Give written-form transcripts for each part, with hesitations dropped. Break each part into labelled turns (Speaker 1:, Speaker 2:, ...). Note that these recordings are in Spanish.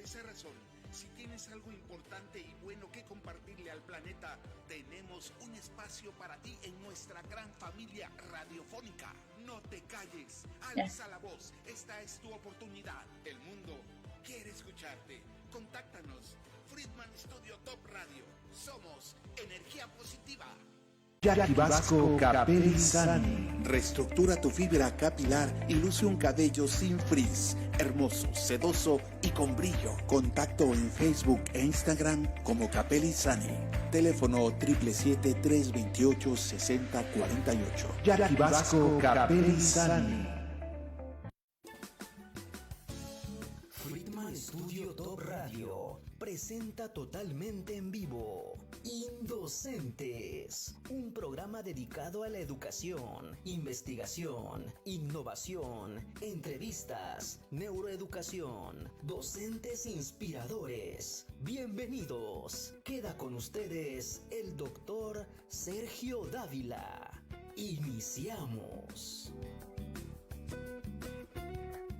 Speaker 1: esa razón, si tienes algo importante y bueno que compartirle al planeta, tenemos un espacio para ti en nuestra gran familia radiofónica. No te calles, alza la voz, esta es tu oportunidad. El mundo quiere escucharte. Contáctanos, Friedman Studio Top Radio. Somos energía positiva.
Speaker 2: Jackie Vasco Capelli Sani.
Speaker 1: Reestructura tu fibra capilar y luce un cabello sin frizz, hermoso, sedoso y con brillo. Contacto en Facebook e Instagram como Capelli Sani. Teléfono 777-328-6048.
Speaker 2: Jackie Vasco Capelli Sani.
Speaker 3: Friedman Studio Top Radio presenta totalmente en vivo Indocentes, un programa dedicado a la educación, investigación, innovación, entrevistas, neuroeducación, docentes inspiradores. Bienvenidos. Queda con ustedes el doctor Sergio Dávila. Iniciamos.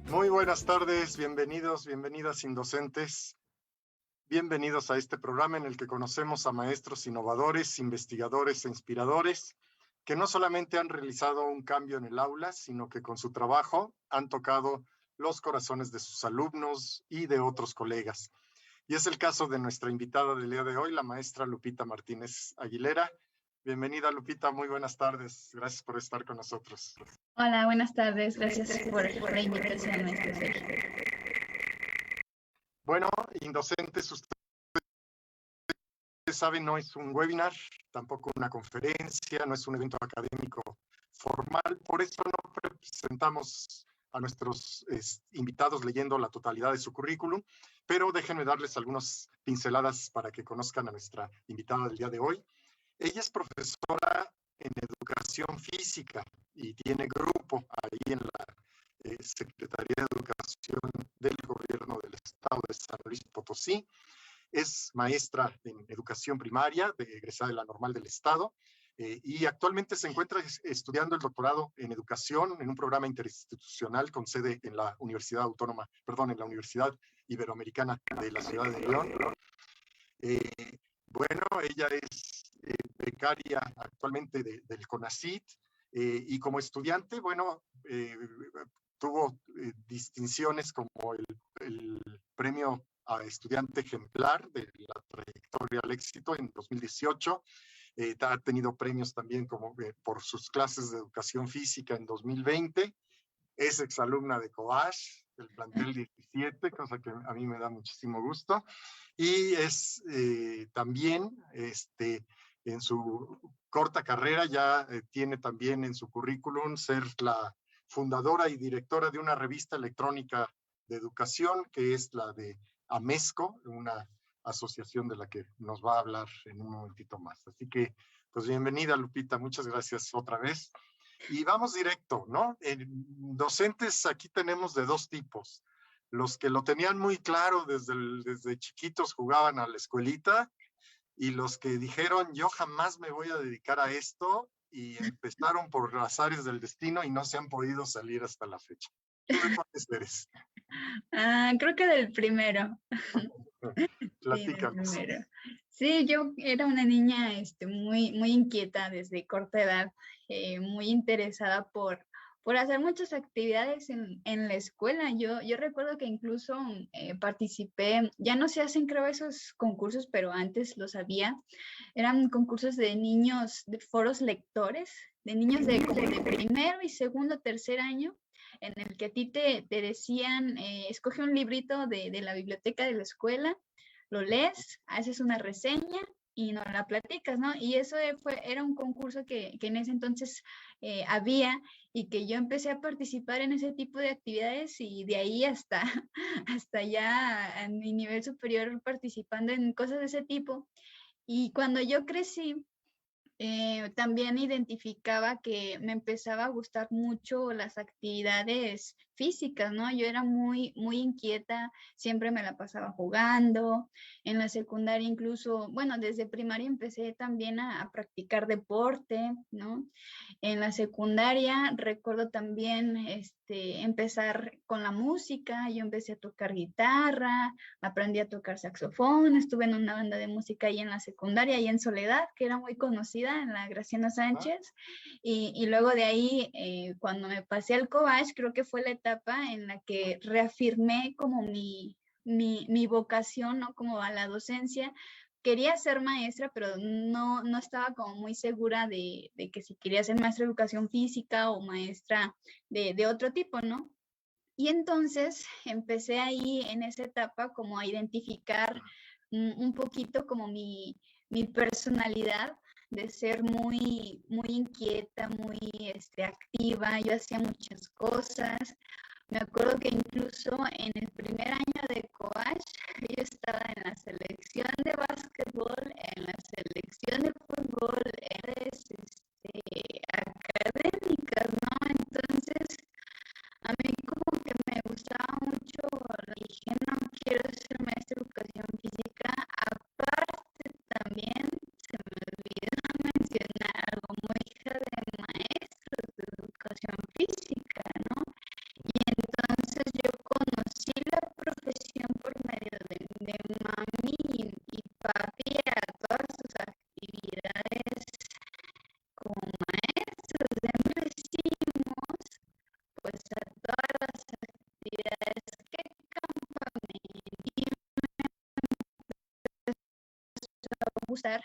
Speaker 4: Muy buenas tardes, bienvenidas indocentes. Bienvenidos a este programa en el que conocemos a maestros innovadores, investigadores e inspiradores que no solamente han realizado un cambio en el aula, sino que con su trabajo han tocado los corazones de sus alumnos y de otros colegas. Y es el caso de nuestra invitada del día de hoy, la maestra Lupita Martínez Aguilera. Bienvenida, Lupita, muy buenas tardes. Gracias por estar con nosotros.
Speaker 5: Hola, buenas tardes. Gracias por la invitación, maestro Sergio.
Speaker 4: Bueno, indocentes, ustedes saben, no es un webinar, tampoco una conferencia, no es un evento académico formal, por eso no presentamos a nuestros invitados leyendo la totalidad de su currículum, pero déjenme darles algunas pinceladas para que conozcan a nuestra invitada del día de hoy. Ella es profesora en educación física y tiene grupo ahí en la Secretaría de Educación del Gobierno del Estado de San Luis Potosí. Es maestra en educación primaria, egresada de la Normal del Estado, y actualmente se encuentra estudiando el doctorado en educación en un programa interinstitucional con sede en la Universidad en la Universidad Iberoamericana de la Ciudad de León. Bueno, ella es becaria actualmente del CONACYT, y como estudiante, bueno, tuvo distinciones como el premio a estudiante ejemplar de la trayectoria al éxito en 2018. Ha tenido premios también como por sus clases de educación física en 2020. Es exalumna de COASH, del plantel 17, cosa que a mí me da muchísimo gusto. Y es también, en su corta carrera, ya tiene también en su currículum ser la fundadora y directora de una revista electrónica de educación, que es la de AMESCO, una asociación de la que nos va a hablar en un momentito más. Así que, pues bienvenida, Lupita, muchas gracias otra vez. Y vamos directo, ¿no? Docentes aquí tenemos de dos tipos. Los que lo tenían muy claro desde chiquitos, jugaban a la escuelita, y los que dijeron, yo jamás me voy a dedicar a esto, y empezaron por azares del destino y no se han podido salir hasta la fecha. ¿Tú de cuáles eres?
Speaker 5: Creo que del primero.
Speaker 4: Platícanos.
Speaker 5: Sí, del primero. Sí, yo era una niña muy, muy inquieta desde corta edad, muy interesada por hacer muchas actividades en la escuela. Yo recuerdo que incluso participé, ya no se hacen creo esos concursos, pero antes los había. Eran concursos de niños, de foros lectores, de niños como de primero y segundo, tercer año, en el que a ti te decían, escoge un librito de la biblioteca de la escuela, lo lees, haces una reseña y nos la platicas, ¿no? Y eso era un concurso que en ese entonces había, y que yo empecé a participar en ese tipo de actividades, y de ahí hasta ya a mi nivel superior participando en cosas de ese tipo. Y cuando yo crecí, también identificaba que me empezaba a gustar mucho las actividades físicas, ¿no? Yo era muy, muy inquieta, siempre me la pasaba jugando. En la secundaria incluso, bueno, desde primaria empecé también a practicar deporte, ¿no? En la secundaria recuerdo también empezar con la música. Yo empecé a tocar guitarra, aprendí a tocar saxofón, estuve en una banda de música ahí en la secundaria, ahí en Soledad, que era muy conocida, en la Graciano Sánchez. Y luego de ahí, cuando me pasé al Cobach, creo que fue la etapa en la que reafirmé como mi vocación, ¿no? Como a la docencia. Quería ser maestra, pero no estaba como muy segura de que si quería ser maestra de educación física o maestra de otro tipo, ¿no? Y entonces empecé ahí en esa etapa como a identificar un poquito como mi personalidad de ser muy, muy inquieta, muy activa. Yo hacía muchas cosas. Me acuerdo que incluso en el primer año de Coach, yo estaba en la selección de básquetbol, en la selección de fútbol, en las académicas, ¿no? Entonces, a mí como que me gustaba mucho, dije, no quiero ser maestra de educación física. Aparte también se me olvidó mencionar algo, muy hija de maestros de educación física, ¿no? Y entonces yo conocí la profesión por medio de mami y papi a todas sus actividades como maestros. Siempre decimos, pues a todas las actividades que campamento, y me empezó a gustar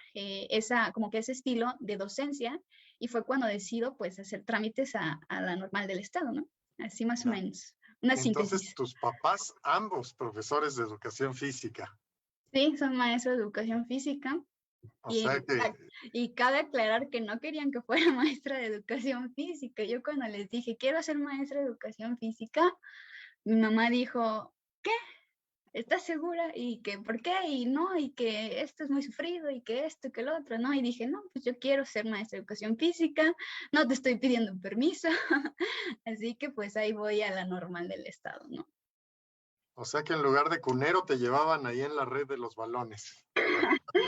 Speaker 5: como que ese estilo de docencia, y fue cuando decido pues hacer trámites a la normal del estado, ¿no? Así más o menos, una
Speaker 4: Entonces,
Speaker 5: síntesis.
Speaker 4: tus papás, ambos profesores de educación física.
Speaker 5: Sí, son maestros de educación física.
Speaker 4: O sea que,
Speaker 5: Y cabe aclarar que no querían que fuera maestra de educación física. Yo cuando les dije, quiero ser maestra de educación física, mi mamá dijo, ¿qué? ¿Estás segura? Y que, ¿por qué? Y no, y que esto es muy sufrido, y que esto, y que lo otro, ¿no? Y dije, no, pues yo quiero ser maestra de educación física, no te estoy pidiendo permiso. Así que pues ahí voy a la normal del estado, ¿no?
Speaker 4: o sea que en lugar de cunero te llevaban ahí en la red de los balones.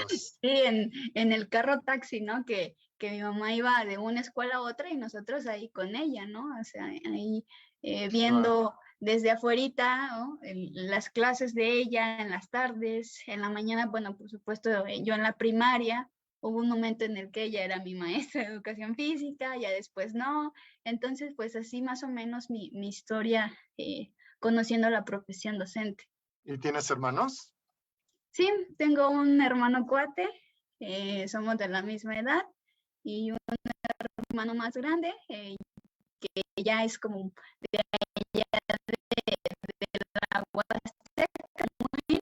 Speaker 5: Sí, en el carro taxi, ¿no? Que mi mamá iba de una escuela a otra y nosotros ahí con ella, ¿no? O sea, ahí viendo desde afuerita, ¿no? Las clases de ella en las tardes, en la mañana, bueno, por supuesto, yo en la primaria, hubo un momento en el que ella era mi maestra de educación física, ya después no. Entonces, pues así más o menos mi historia conociendo la profesión docente.
Speaker 4: ¿Y tienes hermanos?
Speaker 5: Sí, tengo un hermano cuate, somos de la misma edad, y un hermano más grande, que ya es como de allá de la Huasteca, muy.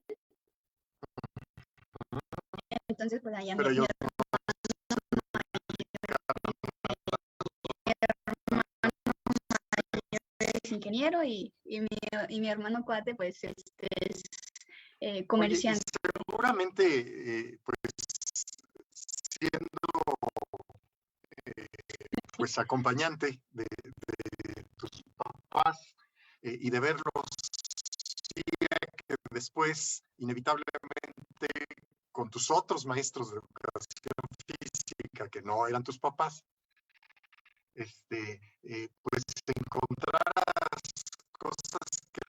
Speaker 5: Entonces pues allá mi
Speaker 4: Pero yo
Speaker 5: hermano es ingeniero, y mi hermano cuate pues es
Speaker 4: Oye, y
Speaker 5: comerciante.
Speaker 4: seguramente, pues, siendo pues acompañante de tus papás y de verlos, sí, que después, inevitablemente, con tus otros maestros de educación física, que no eran tus papás, pues encontraras cosas que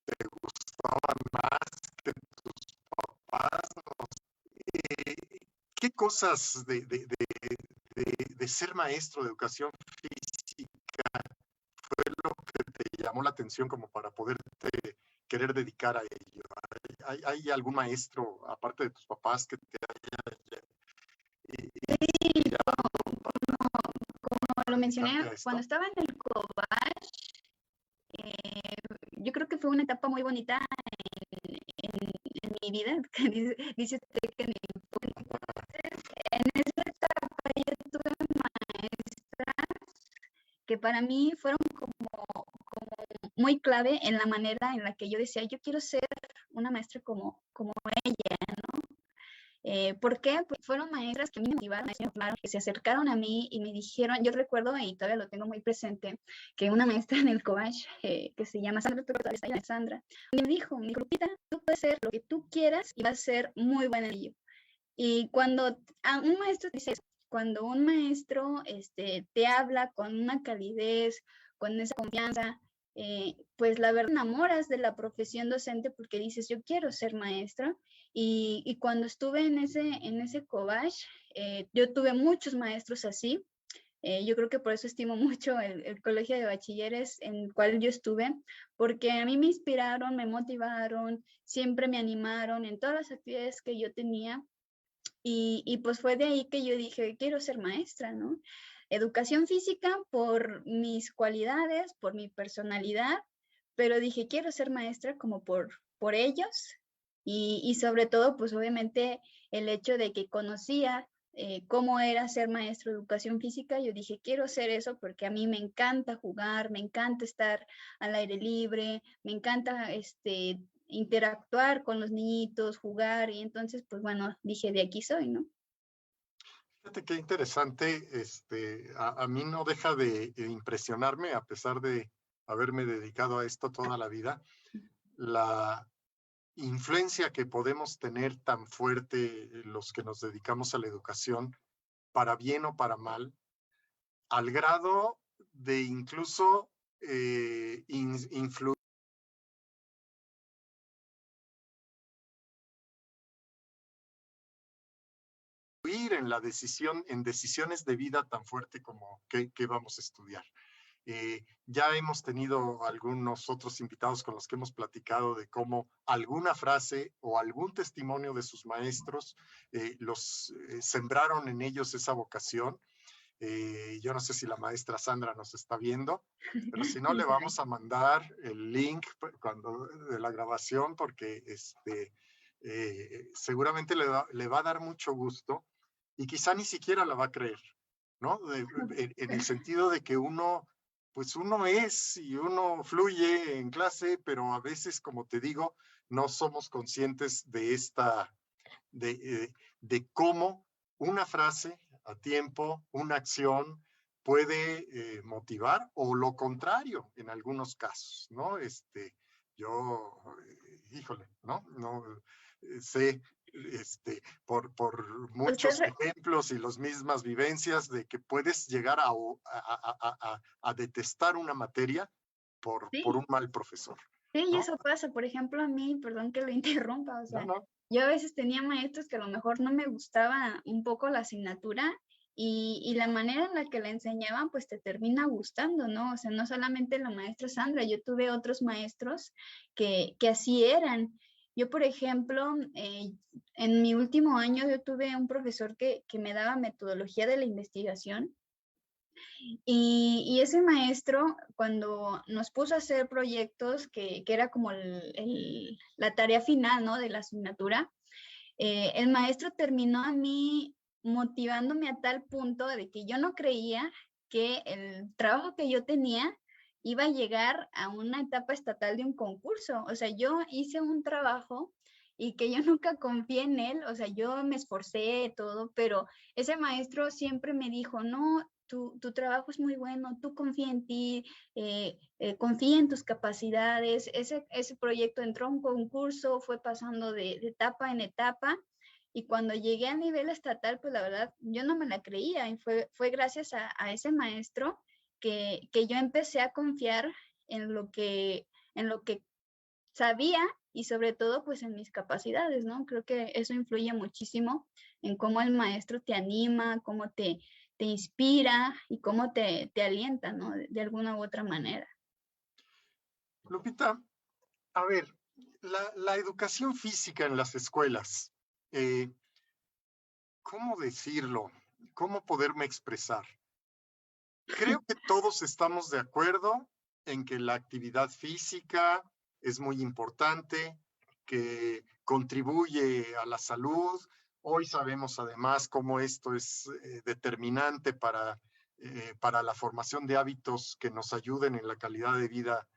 Speaker 4: te gustaban más que tus papás, ¿no? ¿Qué cosas de ser maestro de educación física fue lo que te llamó la atención como para poderte querer dedicar a ello? ¿Hay algún maestro, aparte de tus papás, que te haya inspirado
Speaker 5: Como lo mencioné,
Speaker 4: dedicarte a esto?
Speaker 5: cuando estaba en el Cobach, yo creo que fue una etapa muy bonita en mi vida, que dice usted que en esa etapa yo tuve maestras que para mí fueron como muy clave en la manera en la que yo decía, yo quiero ser una maestra como ella, ¿no? ¿Por qué? Pues fueron maestras que a mí me motivaron, que se acercaron a mí y me dijeron, yo recuerdo y todavía lo tengo muy presente, que una maestra en el Cobach, que se llama Sandra, Sandra, me dijo, Lupita, tú puedes hacer lo que tú quieras y vas a ser muy buena en ello. Y cuando un maestro te dice eso, cuando un maestro te habla con una calidez, con esa confianza, pues la verdad enamoras de la profesión docente porque dices, yo quiero ser maestra. Y cuando estuve en ese Cobach, yo tuve muchos maestros así. Yo creo que por eso estimo mucho el colegio de bachilleres en el cual yo estuve, porque a mí me inspiraron, me motivaron, siempre me animaron en todas las actividades que yo tenía. Y pues fue de ahí que yo dije, quiero ser maestra, ¿no? Educación física por mis cualidades, por mi personalidad, pero dije, quiero ser maestra como por ellos y sobre todo, pues obviamente el hecho de que conocía cómo era ser maestro de educación física, yo dije, quiero hacer eso porque a mí me encanta jugar, me encanta estar al aire libre, me encanta interactuar con los niñitos, jugar, y entonces, pues bueno, dije, de aquí soy, ¿no?
Speaker 4: Fíjate qué interesante, a mí no deja de impresionarme, a pesar de haberme dedicado a esto toda la vida, la influencia que podemos tener tan fuerte los que nos dedicamos a la educación, para bien o para mal, al grado de incluso influir en la decisión, en decisiones de vida tan fuerte como qué vamos a estudiar. Ya hemos tenido algunos otros invitados con los que hemos platicado de cómo alguna frase o algún testimonio de sus maestros los sembraron en ellos esa vocación. Yo no sé si la maestra Sandra nos está viendo, pero si no, le vamos a mandar el link de la grabación porque seguramente le va a dar mucho gusto y quizá ni siquiera la va a creer, ¿no? En el sentido de que uno es y uno fluye en clase, pero a veces, como te digo, no somos conscientes de cómo una frase a tiempo, una acción puede motivar o lo contrario en algunos casos, ¿no? Híjole, ¿no? No sé, por muchos ejemplos y las mismas vivencias de que puedes llegar a detestar una materia por un mal profesor.
Speaker 5: Sí, y eso pasa, por ejemplo, a mí, perdón que lo interrumpa, o sea,
Speaker 4: No.
Speaker 5: yo a veces tenía maestros que a lo mejor no me gustaba un poco la asignatura y la manera en la que la enseñaban, pues te termina gustando, ¿no? O sea, no solamente la maestra Sandra, yo tuve otros maestros que así eran. Yo, por ejemplo, en mi último año yo tuve un profesor que me daba metodología de la investigación. Y ese maestro, cuando nos puso a hacer proyectos, que era como la tarea final, ¿no? De la asignatura, el maestro terminó a mí motivándome a tal punto de que yo no creía que el trabajo que yo tenía iba a llegar a una etapa estatal de un concurso. O sea, yo hice un trabajo y que yo nunca confié en él, o sea, yo me esforcé todo, pero ese maestro siempre me dijo, no, tu trabajo es muy bueno, tú confía en ti, confía en tus capacidades. Ese proyecto entró a un concurso, fue pasando de etapa en etapa, y cuando llegué a nivel estatal, pues la verdad, yo no me la creía, y fue gracias a ese maestro que yo empecé a confiar en lo que sabía y sobre todo pues en mis capacidades, ¿no? Creo que eso influye muchísimo en cómo el maestro te anima, cómo te inspira y cómo te alienta, ¿no? De alguna u otra manera.
Speaker 4: Lupita, a ver, la educación física en las escuelas, ¿cómo decirlo? ¿Cómo poderme expresar? Creo que todos estamos de acuerdo en que la actividad física es muy importante, que contribuye a la salud. Hoy sabemos además cómo esto es determinante para la formación de hábitos que nos ayuden en la calidad de vida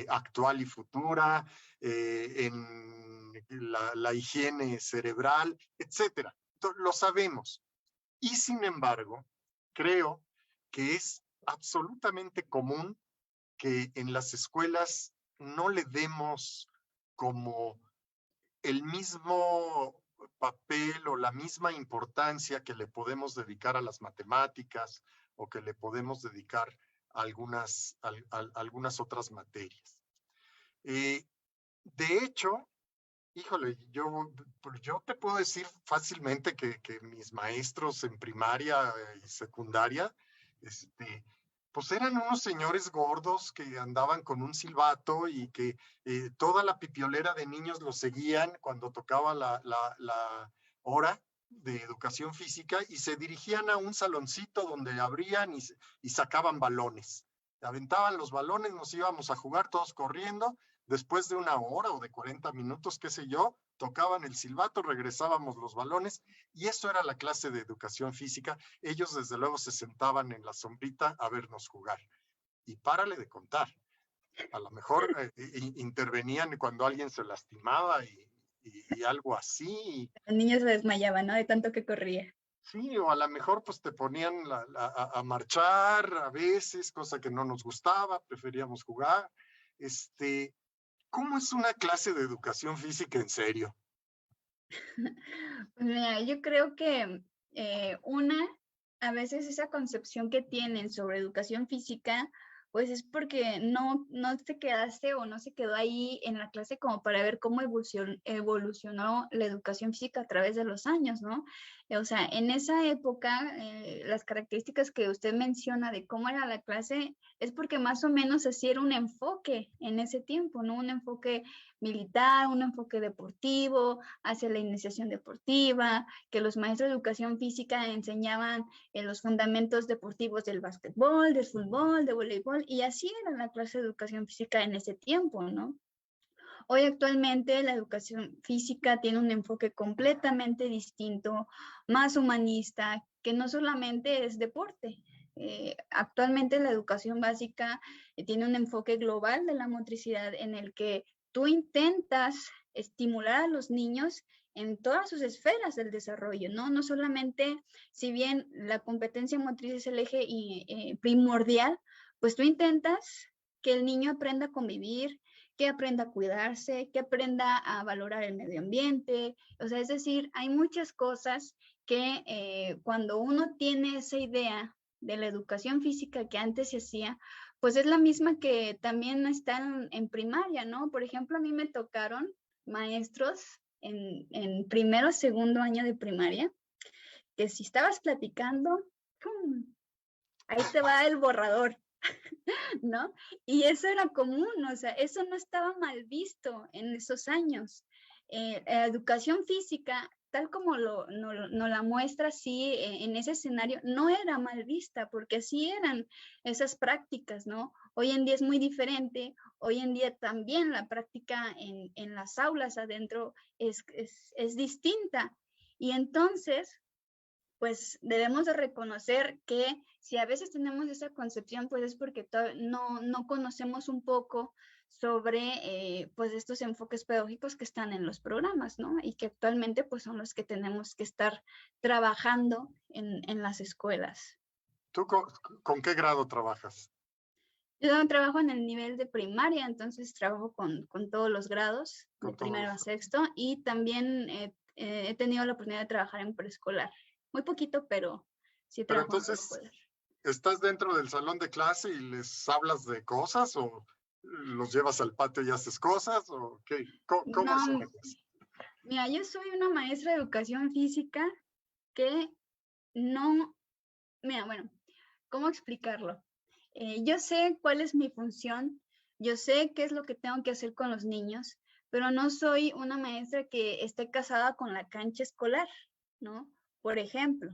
Speaker 4: actual y futura, en la higiene cerebral, etcétera. Lo sabemos. Y sin embargo, creo que es absolutamente común que en las escuelas no le demos como el mismo papel o la misma importancia que le podemos dedicar a las matemáticas o que le podemos dedicar a algunas otras materias. De hecho, híjole, yo te puedo decir fácilmente que mis maestros en primaria y secundaria, pues eran unos señores gordos que andaban con un silbato y que toda la pipiolera de niños los seguían cuando tocaba la hora de educación física y se dirigían a un saloncito donde abrían y sacaban balones. Aventaban los balones, nos íbamos a jugar todos corriendo. Después de una hora o de 40 minutos, qué sé yo, tocaban el silbato, regresábamos los balones y eso era la clase de educación física. Ellos desde luego se sentaban en la sombrita a vernos jugar. Y párale de contar. A lo mejor intervenían cuando alguien se lastimaba y algo así.
Speaker 5: El niño se desmayaba, ¿no? De tanto que corría.
Speaker 4: Sí, o a lo mejor pues te ponían a marchar a veces, cosa que no nos gustaba, preferíamos jugar. ¿Cómo es una clase de educación física en serio?
Speaker 5: Pues mira, yo creo que a veces esa concepción que tienen sobre educación física, pues es porque no te quedaste o no se quedó ahí en la clase como para ver cómo evolucionó la educación física a través de los años, ¿no? O sea, en esa época, las características que usted menciona de cómo era la clase es porque más o menos así era un enfoque en ese tiempo, ¿no? Un enfoque militar, un enfoque deportivo, hacia la iniciación deportiva, que los maestros de educación física enseñaban los fundamentos deportivos del básquetbol, del fútbol, del voleibol, y así era la clase de educación física en ese tiempo, ¿no? Hoy actualmente la educación física tiene un enfoque completamente distinto, más humanista, que no solamente es deporte. Actualmente la educación básica tiene un enfoque global de la motricidad en el que tú intentas estimular a los niños en todas sus esferas del desarrollo, ¿no? No solamente, si bien la competencia motriz es el eje primordial, pues tú intentas que el niño aprenda a convivir, que aprenda a cuidarse, que aprenda a valorar el medio ambiente. O sea, es decir, hay muchas cosas que cuando uno tiene esa idea de la educación física que antes se hacía, pues es la misma que también están en primaria, ¿no? Por ejemplo, a mí me tocaron maestros en primero o segundo año de primaria, que si estabas platicando, ¡pum!, ahí te va el borrador, ¿no? Y eso era común, o sea, eso no estaba mal visto en esos años. La educación física, tal como nos la muestra así en ese escenario, no era mal vista, porque así eran esas prácticas, ¿no? Hoy en día es muy diferente, hoy en día también la práctica en las aulas adentro es distinta. Y entonces, pues debemos de reconocer que si a veces tenemos esa concepción, pues es porque no conocemos un poco sobre pues estos enfoques pedagógicos que están en los programas, ¿no? Y que actualmente pues son los que tenemos que estar trabajando en las escuelas.
Speaker 4: ¿Tú con qué grado trabajas?
Speaker 5: Yo trabajo en el nivel de primaria, entonces trabajo con todos los grados, de primero a sexto, y también he tenido la oportunidad de trabajar en preescolar. Muy poquito, pero sí trabajo en preescolar.
Speaker 4: ¿Estás dentro del salón de clase y les hablas de cosas o los llevas al patio y haces cosas o qué? ¿Cómo es una cosa?
Speaker 5: Mira, yo soy una maestra de educación física que no, mira, bueno, ¿cómo explicarlo? Yo sé cuál es mi función, yo sé qué es lo que tengo que hacer con los niños, pero no soy una maestra que esté casada con la cancha escolar, ¿no? Por ejemplo,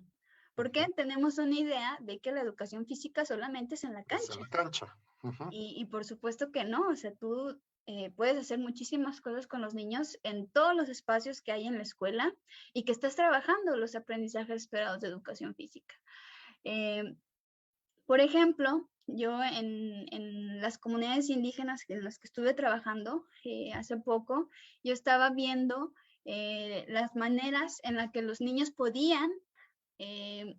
Speaker 5: porque tenemos una idea de que la educación física solamente es en la cancha.
Speaker 4: Es en la cancha.
Speaker 5: Y por supuesto que no, o sea, tú puedes hacer muchísimas cosas con los niños en todos los espacios que hay en la escuela y que estás trabajando los aprendizajes esperados de educación física. Por ejemplo, Yo en las comunidades indígenas en las que estuve trabajando hace poco, yo estaba viendo las maneras en las que los niños podían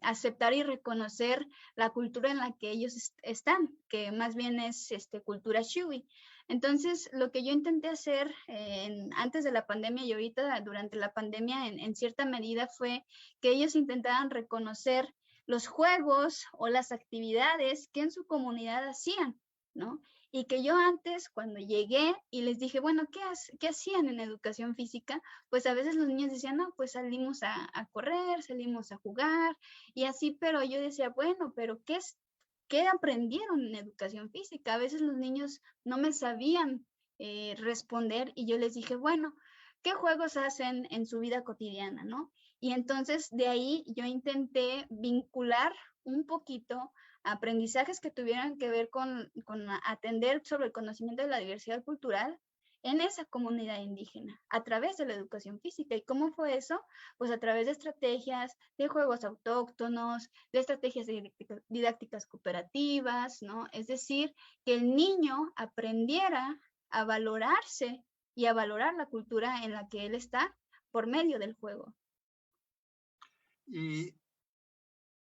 Speaker 5: aceptar y reconocer la cultura en la que ellos están, que más bien es cultura Shui. Entonces, lo que yo intenté hacer antes de la pandemia y ahorita durante la pandemia, en cierta medida, fue que ellos intentaran reconocer los juegos o las actividades que en su comunidad hacían, ¿no? Y que yo antes, cuando llegué y les dije, bueno, ¿qué hacían en educación física? Pues a veces los niños decían, no, pues salimos a correr, salimos a jugar y así, pero yo decía, bueno, pero ¿qué aprendieron en educación física? A veces los niños no me sabían responder y yo les dije, bueno, ¿qué juegos hacen en su vida cotidiana, no? Y entonces de ahí yo intenté vincular un poquito aprendizajes que tuvieran que ver con atender sobre el conocimiento de la diversidad cultural en esa comunidad indígena, a través de la educación física. ¿Y cómo fue eso? Pues a través de estrategias, de juegos autóctonos, de estrategias didácticas cooperativas, ¿no? Es decir, que el niño aprendiera a valorarse y a valorar la cultura en la que él está por medio del juego.
Speaker 4: Y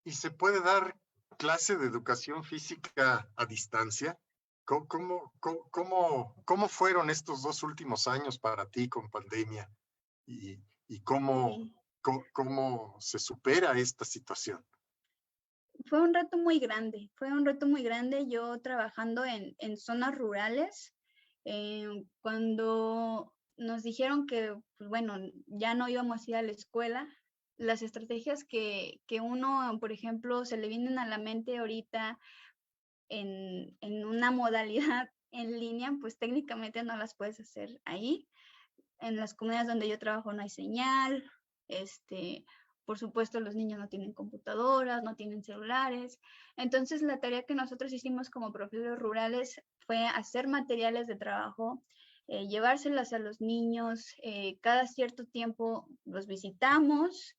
Speaker 4: se puede dar clase de educación física a distancia. ¿Cómo fueron estos 2 últimos años para ti con pandemia? ¿Y cómo se supera esta situación?
Speaker 5: Fue un reto muy grande. Yo trabajando en zonas rurales, cuando nos dijeron que, pues bueno, ya no íbamos a ir a la escuela, las estrategias que uno, por ejemplo, se le vienen a la mente ahorita en una modalidad en línea, pues técnicamente no las puedes hacer ahí. En las comunidades donde yo trabajo no hay señal, por supuesto los niños no tienen computadoras, no tienen celulares. Entonces la tarea que nosotros hicimos como profesores rurales fue hacer materiales de trabajo, llevárselas a los niños, cada cierto tiempo los visitamos,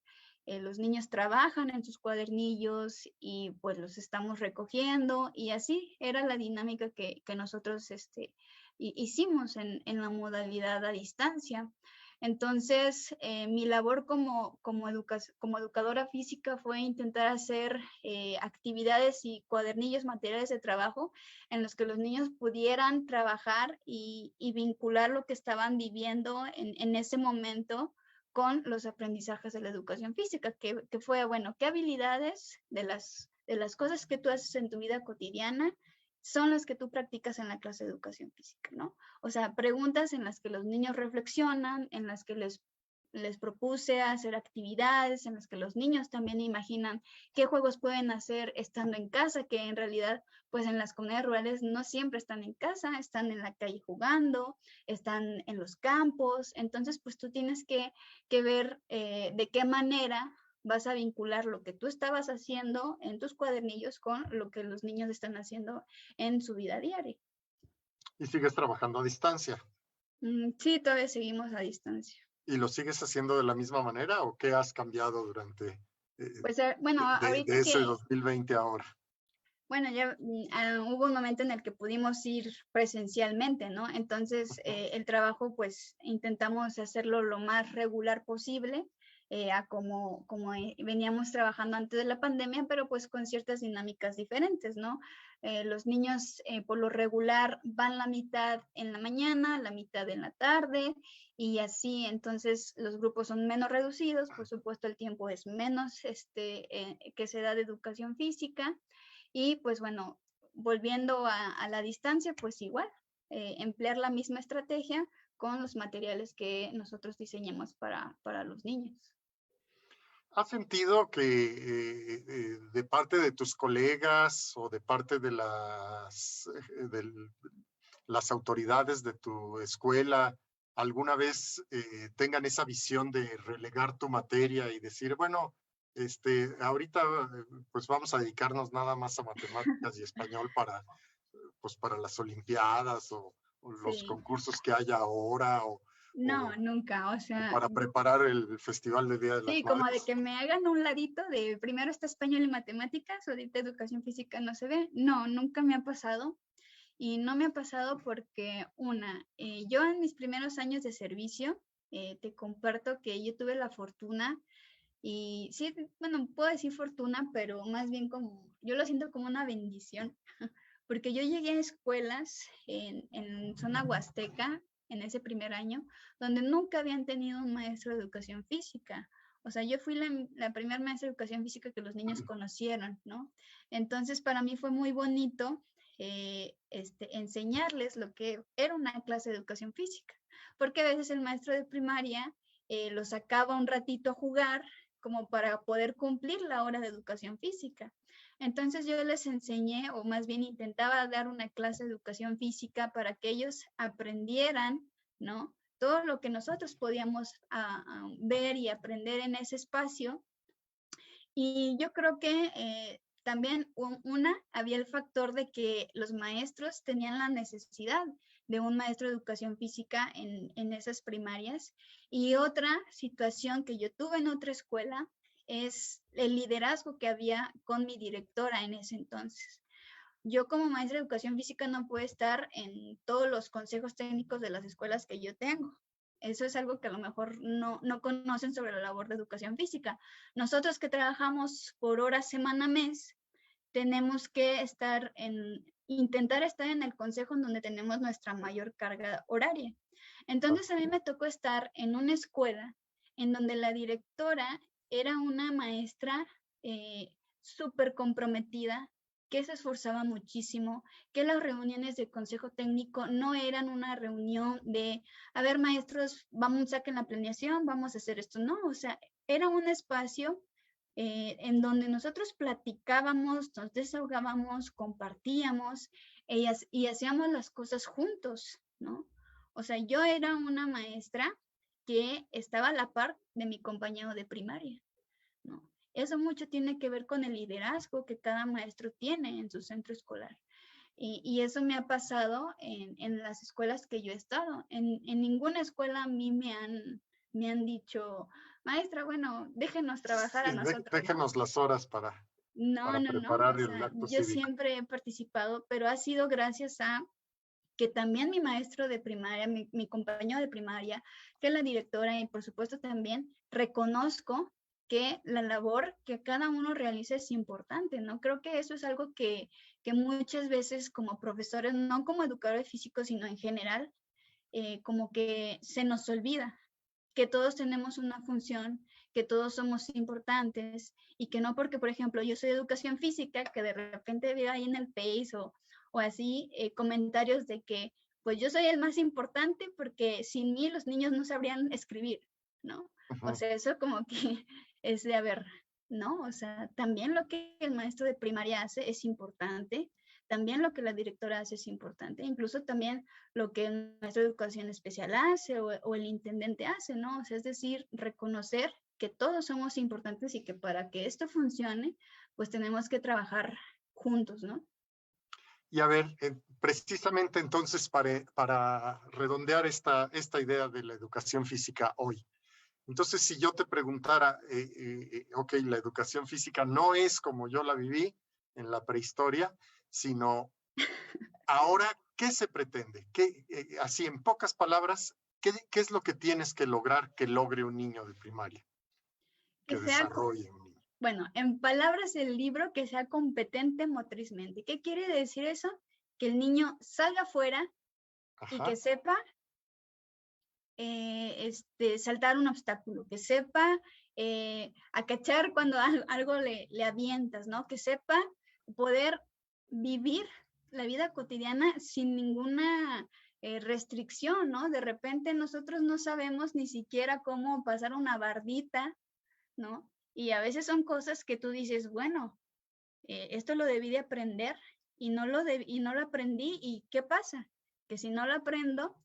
Speaker 5: los niños trabajan en sus cuadernillos y pues los estamos recogiendo y así era la dinámica que nosotros hicimos en la modalidad a distancia. Entonces, mi labor como educadora física fue intentar hacer actividades y cuadernillos, materiales de trabajo en los que los niños pudieran trabajar y vincular lo que estaban viviendo en ese momento con los aprendizajes de la educación física, que fue, bueno, qué habilidades de las cosas que tú haces en tu vida cotidiana son las que tú practicas en la clase de educación física, ¿no? O sea, preguntas en las que los niños reflexionan, en las que les propuse hacer actividades, en las que los niños también imaginan qué juegos pueden hacer estando en casa, que en realidad, pues en las comunidades rurales no siempre están en casa, están en la calle jugando, están en los campos, entonces pues tú tienes que ver de qué manera vas a vincular lo que tú estabas haciendo en tus cuadernillos con lo que los niños están haciendo en su vida diaria.
Speaker 4: ¿Y sigues trabajando a distancia?
Speaker 5: Sí, todavía seguimos a distancia.
Speaker 4: ¿Y lo sigues haciendo de la misma manera o qué has cambiado durante
Speaker 5: pues, bueno, ahorita
Speaker 4: de ese 2020 ahora?
Speaker 5: Bueno, ya hubo un momento en el que pudimos ir presencialmente, ¿no? Entonces, el trabajo, pues, intentamos hacerlo lo más regular posible, a como veníamos trabajando antes de la pandemia, pero pues con ciertas dinámicas diferentes, ¿no? Los niños, por lo regular, van la mitad en la mañana, la mitad en la tarde, y así, entonces, los grupos son menos reducidos, por supuesto, el tiempo es menos que se da de educación física. Y pues bueno, volviendo a la distancia, pues igual, emplear la misma estrategia con los materiales que nosotros diseñamos para los niños.
Speaker 4: ¿Has sentido que de parte de tus colegas o de parte de las autoridades de tu escuela alguna vez tengan esa visión de relegar tu materia y decir, bueno, ahorita pues vamos a dedicarnos nada más a matemáticas y español para las olimpiadas o los concursos que haya ahora
Speaker 5: No, nunca, o sea,
Speaker 4: para preparar el Festival de Día de las
Speaker 5: sí, como de
Speaker 4: Madres.
Speaker 5: que me hagan un ladito de primero está español y matemáticas, ahorita educación física no se ve. No, nunca me ha pasado. Y no me ha pasado porque, yo en mis primeros años de servicio, te comparto que yo tuve la fortuna, y sí, bueno, puedo decir fortuna, pero más bien como, yo lo siento como una bendición, porque yo llegué a escuelas en zona huasteca en ese primer año, donde nunca habían tenido un maestro de educación física. O sea, yo fui la primera maestra de educación física que los niños conocieron, ¿no? Entonces, para mí fue muy bonito enseñarles lo que era una clase de educación física, porque a veces el maestro de primaria lo sacaba un ratito a jugar como para poder cumplir la hora de educación física. Entonces yo les enseñé, o más bien intentaba dar una clase de educación física para que ellos aprendieran, ¿no? Todo lo que nosotros podíamos ver y aprender en ese espacio. Y yo creo que también había el factor de que los maestros tenían la necesidad de un maestro de educación física en esas primarias. Y otra situación que yo tuve en otra escuela es el liderazgo que había con mi directora en ese entonces. Yo como maestra de educación física no puedo estar en todos los consejos técnicos de las escuelas que yo tengo. Eso es algo que a lo mejor no conocen sobre la labor de educación física. Nosotros que trabajamos por horas semana mes, tenemos que intentar estar en el consejo en donde tenemos nuestra mayor carga horaria. Entonces a mí me tocó estar en una escuela en donde la directora era una maestra súper comprometida, que se esforzaba muchísimo, que las reuniones de consejo técnico no eran una reunión de, a ver maestros, vamos, saquen la planeación, vamos a hacer esto, no, o sea, era un espacio en donde nosotros platicábamos, nos desahogábamos, compartíamos y hacíamos las cosas juntos, ¿no? O sea, yo era una maestra que estaba a la par de mi compañero de primaria, ¿no? Eso mucho tiene que ver con el liderazgo que cada maestro tiene en su centro escolar. Y eso me ha pasado en las escuelas que yo he estado. En ninguna escuela a mí me han dicho, maestra, bueno, déjenos trabajar a nosotros.
Speaker 4: Déjenos las horas para preparar
Speaker 5: o sea,
Speaker 4: el acto
Speaker 5: yo
Speaker 4: cívico.
Speaker 5: siempre he participado, pero ha sido gracias a que también mi maestro de primaria, mi compañero de primaria, que la directora y por supuesto también reconozco que la labor que cada uno realiza es importante, ¿no? Creo que eso es algo que muchas veces como profesores, no como educadores físicos, sino en general, como que se nos olvida que todos tenemos una función, que todos somos importantes y que no porque, por ejemplo, yo soy de educación física, que de repente veo ahí en el Face o así comentarios de que pues yo soy el más importante porque sin mí los niños no sabrían escribir, ¿no? O sea, eso como que es de, a ver, ¿no? O sea, también lo que el maestro de primaria hace es importante, también lo que la directora hace es importante, incluso también lo que el maestro de educación especial hace o el intendente hace, ¿no? O sea, es decir, reconocer que todos somos importantes y que para que esto funcione, pues tenemos que trabajar juntos, ¿no?
Speaker 4: Y a ver, precisamente entonces para redondear esta idea de la educación física hoy. Entonces, si yo te preguntara, ok, la educación física no es como yo la viví en la prehistoria, sino ahora, ¿qué se pretende? Así en pocas palabras, ¿qué es lo que tienes que lograr que logre un niño de primaria? Que desarrolle un niño.
Speaker 5: Bueno, en palabras del libro, que sea competente motrizmente. ¿Qué quiere decir eso? Que el niño salga afuera y que sepa saltar un obstáculo, que sepa acachar cuando algo le avientas, ¿no? Que sepa poder vivir la vida cotidiana sin ninguna restricción, ¿no? De repente nosotros no sabemos ni siquiera cómo pasar una bardita, ¿no? Y a veces son cosas que tú dices, bueno, esto lo debí de aprender y no lo aprendí, ¿y qué pasa? Que si no lo aprendo,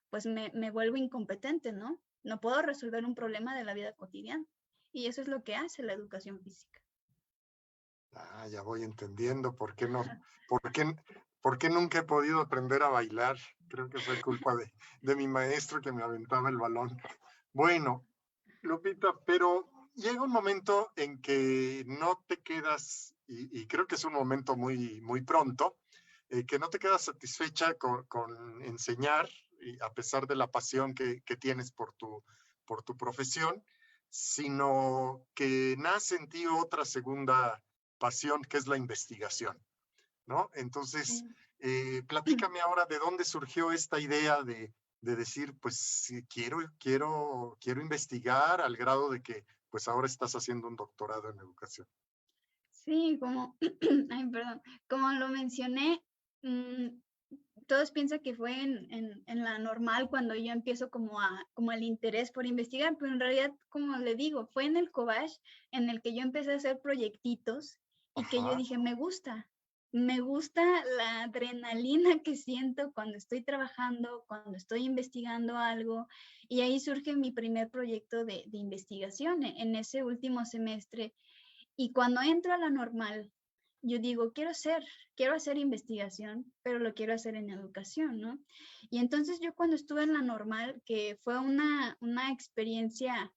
Speaker 5: pues me vuelvo incompetente, ¿no? No puedo resolver un problema de la vida cotidiana. Y eso es lo que hace la educación física.
Speaker 4: Ya voy entendiendo por qué ¿Por qué nunca he podido aprender a bailar? Creo que fue culpa de mi maestro que me aventaba el balón. Bueno, Lupita, pero llega un momento en que no te quedas, y creo que es un momento muy, muy pronto, que no te quedas satisfecha con enseñar, y a pesar de la pasión que tienes por tu profesión, sino que nace en ti otra segunda pasión, que es la investigación, ¿no? Entonces, platícame ahora de dónde surgió esta idea de decir, pues sí, quiero investigar al grado de que pues ahora estás haciendo un doctorado en educación.
Speaker 5: Sí, como, ay, perdón, como lo mencioné, mm, todos piensan que fue en la normal cuando yo empiezo como el interés por investigar, pero en realidad, como le digo, fue en el Cobach en el que yo empecé a hacer proyectitos y que yo
Speaker 4: Ajá.
Speaker 5: dije, me gusta la adrenalina que siento cuando estoy trabajando, cuando estoy investigando algo, y ahí surge mi primer proyecto de investigación en ese último semestre. Y cuando entro a la normal, yo digo, quiero hacer investigación, pero lo quiero hacer en educación, ¿no? Y entonces yo cuando estuve en la normal, que fue una experiencia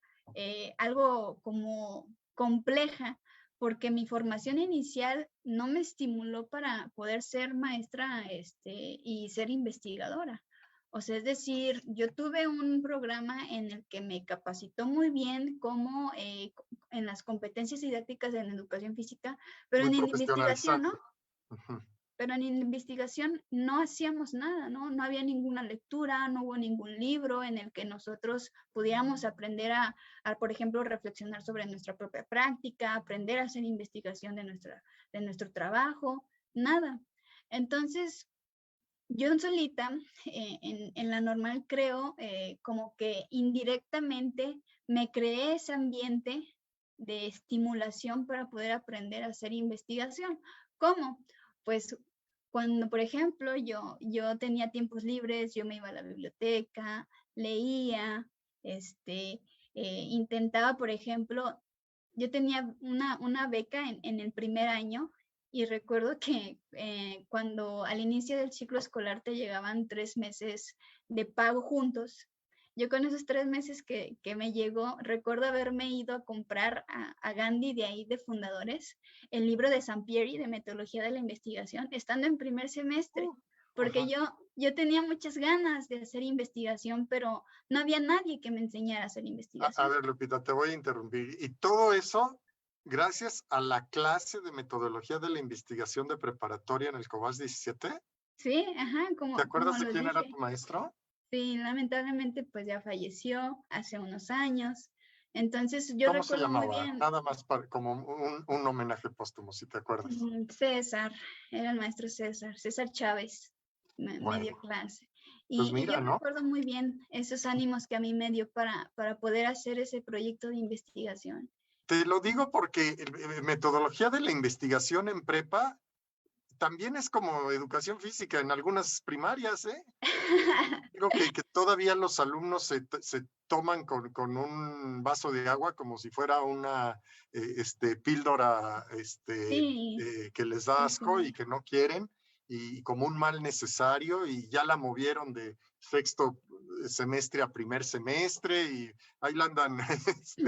Speaker 5: algo como compleja, porque mi formación inicial no me estimuló para poder ser maestra y ser investigadora. O sea, es decir, yo tuve un programa en el que me capacitó muy bien como en las competencias didácticas en educación física, pero
Speaker 4: Muy
Speaker 5: en investigación, ¿no?
Speaker 4: profesionalizante. Ujú.
Speaker 5: Pero en investigación no hacíamos nada, ¿no? No había ninguna lectura, no hubo ningún libro en el que nosotros pudiéramos aprender por ejemplo, reflexionar sobre nuestra propia práctica, aprender a hacer investigación de nuestro trabajo, nada. Entonces, yo solita, en la normal creo, como que indirectamente me creé ese ambiente de estimulación para poder aprender a hacer investigación. ¿Cómo? Pues cuando, por ejemplo, yo tenía tiempos libres, yo me iba a la biblioteca, leía, intentaba, por ejemplo, yo tenía una beca en el primer año y recuerdo que cuando al inicio del ciclo escolar te llegaban 3 meses de pago juntos, yo con esos 3 meses que me llegó, recuerdo haberme ido a comprar a Gandhi, de ahí de Fundadores, el libro de Sampieri de Metodología de la Investigación, estando en primer semestre, porque yo tenía muchas ganas de hacer investigación, pero no había nadie que me enseñara a hacer
Speaker 4: A
Speaker 5: investigación.
Speaker 4: ver, Lupita, te voy a interrumpir. Y todo eso gracias a la clase de metodología de la investigación de preparatoria en el COBAS 17.
Speaker 5: Sí, ajá,
Speaker 4: ¿Te
Speaker 5: como
Speaker 4: acuerdas de
Speaker 5: lo
Speaker 4: quién era
Speaker 5: dije.
Speaker 4: tu maestro?
Speaker 5: Sí, lamentablemente pues ya falleció hace unos años. Entonces yo
Speaker 4: ¿Cómo se
Speaker 5: recuerdo muy
Speaker 4: llamaba?
Speaker 5: bien,
Speaker 4: Nada más como un homenaje póstumo, si te acuerdas.
Speaker 5: César, era el maestro César Chávez, me dio
Speaker 4: Bueno,
Speaker 5: clase.
Speaker 4: pues
Speaker 5: Y yo
Speaker 4: mira, ¿no?
Speaker 5: recuerdo muy bien esos ánimos que a mí me dio para poder hacer ese proyecto de investigación.
Speaker 4: Te lo digo porque metodología de la investigación en prepa también es como educación física en algunas primarias, ¿eh? Digo que todavía los alumnos se toman con un vaso de agua como si fuera una píldora
Speaker 5: Sí,
Speaker 4: que les da
Speaker 5: sí,
Speaker 4: asco y
Speaker 5: sí.
Speaker 4: que no quieren, y como un mal necesario, y ya la movieron de sexto semestre a primer semestre, y ahí la andan
Speaker 5: Sí,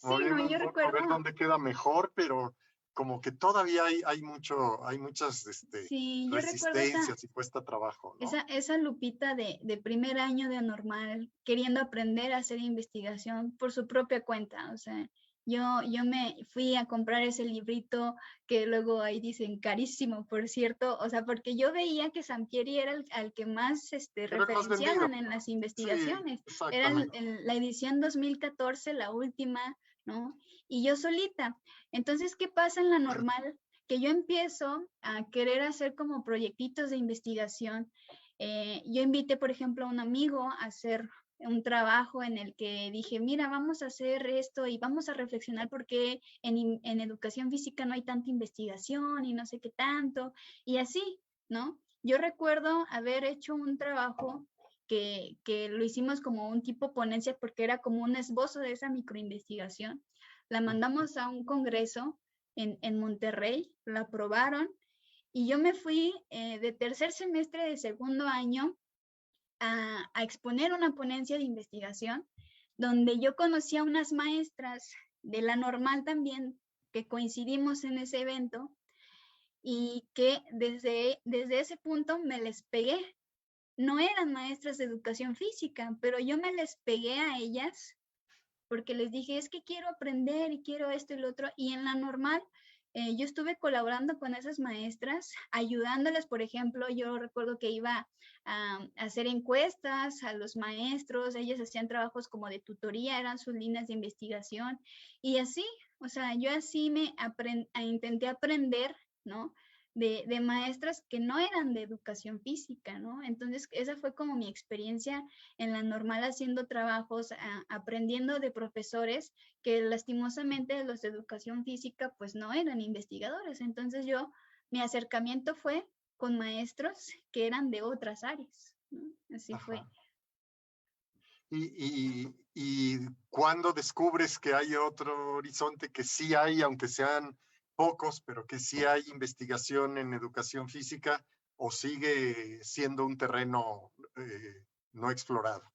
Speaker 5: no,
Speaker 4: moviendo un
Speaker 5: yo
Speaker 4: poco a ver
Speaker 5: recuerdo,
Speaker 4: dónde queda mejor, pero como que todavía hay muchas
Speaker 5: sí, yo recuerdo
Speaker 4: resistencias y cuesta trabajo, ¿no?
Speaker 5: esa Lupita de primer año de normal, queriendo aprender a hacer investigación por su propia cuenta. O sea, yo me fui a comprar ese librito que luego ahí dicen carísimo, por cierto. O sea, porque yo veía que Sampieri era al que más
Speaker 4: Era el más vendido.
Speaker 5: referenciaban en las
Speaker 4: Sí,
Speaker 5: investigaciones. Era
Speaker 4: exactamente.
Speaker 5: la edición 2014, la última, ¿no? Y yo solita. Entonces, ¿qué pasa en la normal? Que yo empiezo a querer hacer como proyectitos de investigación. Yo invité, por ejemplo, a un amigo a hacer un trabajo en el que dije, mira, vamos a hacer esto y vamos a reflexionar por qué en educación física no hay tanta investigación y no sé qué tanto, y así, ¿no? Yo recuerdo haber hecho un trabajo que lo hicimos como un tipo ponencia porque era como un esbozo de esa microinvestigación. La mandamos a un congreso en Monterrey, la aprobaron Y yo me fui de tercer semestre de segundo año a exponer una ponencia de investigación donde yo conocí a unas maestras de la normal también, que coincidimos en ese evento y que desde ese punto me les pegué. No eran maestras de educación física, pero yo me les pegué a ellas porque les dije, es que quiero aprender y quiero esto y lo otro. Y en la normal, yo estuve colaborando con esas maestras, ayudándoles, por ejemplo, yo recuerdo que iba a hacer encuestas a los maestros, ellas hacían trabajos como de tutoría, eran sus líneas de investigación, y así, o sea, yo así intenté aprender, ¿no? De maestras que no eran de educación física, ¿no? Entonces, esa fue como mi experiencia en la normal haciendo trabajos, aprendiendo de profesores que lastimosamente los de educación física pues no eran investigadores. Entonces mi acercamiento fue con maestros que eran de otras áreas, ¿no? Así
Speaker 4: Ajá.
Speaker 5: fue.
Speaker 4: Y cuando descubres que hay otro horizonte, que sí hay, aunque sean pocos, pero que sí hay investigación en educación física, o sigue siendo un terreno no explorado?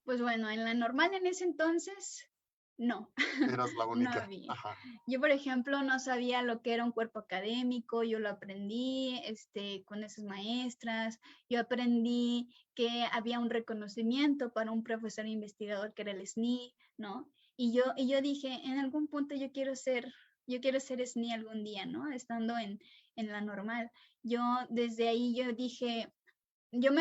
Speaker 5: Pues bueno, en la normal en ese entonces, no,
Speaker 4: Eras la
Speaker 5: no
Speaker 4: única.
Speaker 5: había.
Speaker 4: Ajá.
Speaker 5: Yo, por ejemplo, no sabía lo que era un cuerpo académico, yo lo aprendí con esas maestras, yo aprendí que había un reconocimiento para un profesor investigador que era el SNI, ¿no? Y yo dije, en algún punto yo quiero ser SNI algún día, ¿no? Estando en la normal. Yo desde ahí yo dije, yo